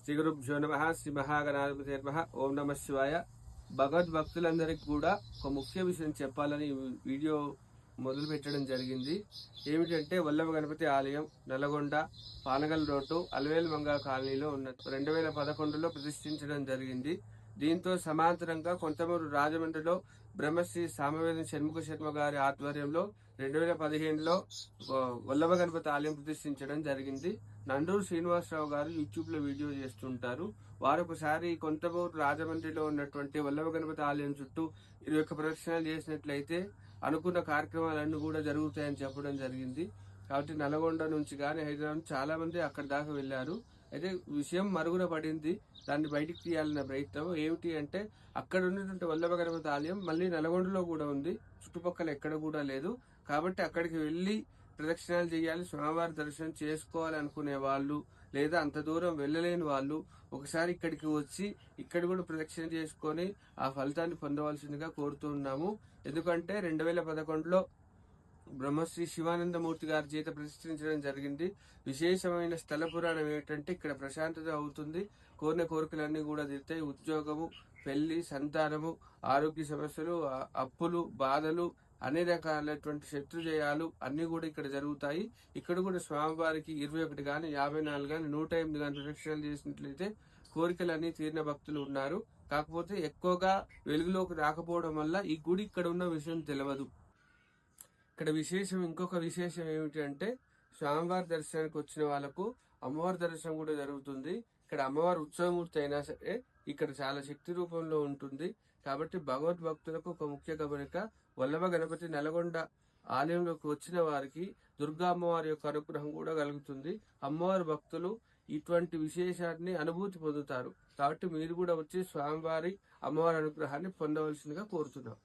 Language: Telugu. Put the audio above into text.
శ్రీ గురుభ్యో నమః. శ్రీ మహాగణాధిపతి నమః. ఓం నమ శివాయ. భగవద్భక్తులందరికీ కూడా ఒక ముఖ్య విషయం చెప్పాలని వీడియో మొదలు పెట్టడం జరిగింది. ఏమిటంటే వల్లభ గణపతి ఆలయం నల్గొండ పానగల్ రోడ్డు అలవేలు మంగా కాలనీలో ఉన్న 2011లో ప్రతిష్ఠించడం జరిగింది. దీంతో సమాంతరంగా కొంతమూరు రాజమండ్రిలో బ్రహ్మశ్రీ సామవేదం షణ్ముఖ శర్మ గారి ఆధ్వర్యంలో 2015లో వల్లభ గణపతి ఆలయం ప్రతిష్ఠించడం జరిగింది. నండూరు శ్రీనివాసరావు గారు యూట్యూబ్ లో వీడియో చేస్తుంటారు. వారు ఒకసారి కొంతమూరు రాజమండ్రిలో ఉన్నటువంటి వల్లభ గణపతి ఆలయం చుట్టూ 21 ప్రదక్షిణాలు చేసినట్లయితే అనుకున్న కార్యక్రమాలన్నీ కూడా జరుగుతాయని చెప్పడం జరిగింది. కాబట్టి నల్గొండ నుంచి కానీ హైదరాబాద్ నుంచి చాలా మంది అక్కడి దాకా వెళ్లారు. అయితే విషయం మరుగున పడింది. దాన్ని బయటికి తీయాలన్న ప్రయత్నం ఏమిటి అంటే, అక్కడ ఉన్నటువంటి వల్లభ గణపతి ఆలయం మళ్ళీ నల్గొండలో కూడా ఉంది, చుట్టుపక్కల ఎక్కడ కూడా లేదు. కాబట్టి అక్కడికి వెళ్లి ప్రదక్షిణాలు చేయాలి, స్వామివారి దర్శనం చేసుకోవాలి అనుకునే వాళ్ళు, లేదా అంత దూరం వెళ్ళలేని వాళ్ళు ఒకసారి ఇక్కడికి వచ్చి ఇక్కడ కూడా ప్రదక్షిణ చేసుకొని ఆ ఫలితాన్ని పొందవలసిందిగా కోరుతున్నాము. ఎందుకంటే 2011లో బ్రహ్మశ్రీ శివానందమూర్తి గారి చేత ప్రతిష్ఠించడం జరిగింది. విశేషమైన స్థల పురాణం ఏమిటంటే, ఇక్కడ ప్రశాంతత అవుతుంది, కోరిన కోరికలన్నీ కూడా తీరుతాయి. ఉద్యోగము, పెళ్లి, సంతానము, ఆరోగ్య సమస్యలు, అప్పులు, బాధలు, అన్ని రకాలైనటువంటి శత్రుజయాలు అన్ని కూడా ఇక్కడ జరుగుతాయి. ఇక్కడ కూడా స్వామివారికి 21 గాని 54 గాని 108 గాని ప్రదక్షిణలు చేసినట్లయితే కోరికలన్నీ తీరిన భక్తులు ఉన్నారు. కాకపోతే ఎక్కువగా వెలుగులోకి రాకపోవడం వల్ల ఈ గుడి ఇక్కడ ఉన్న విషయం తెలియదు. ఇక్కడ ఇంకొక విశేషం ఏమిటి అంటే, స్వామివారి దర్శనానికి వచ్చిన వాళ్ళకు అమ్మవారి దర్శనం కూడా జరుగుతుంది. ఇక్కడ అమ్మవారి ఉత్సవమూర్తి అయినా సరే ఇక్కడ చాలా శక్తి రూపంలో ఉంటుంది. కాబట్టి భగవద్భక్తులకు ఒక ముఖ్య గమనిక, వల్లభ గణపతి నల్గొండ ఆలయంలోకి వచ్చిన వారికి దుర్గా అమ్మవారి యొక్క అనుగ్రహం కూడా కలుగుతుంది. అమ్మవారి భక్తులు ఇటువంటి విశేషాన్ని అనుభూతి పొందుతారు. కాబట్టి మీరు కూడా వచ్చి స్వామివారి అమ్మవారి అనుగ్రహాన్ని పొందవలసిందిగా కోరుతున్నాం.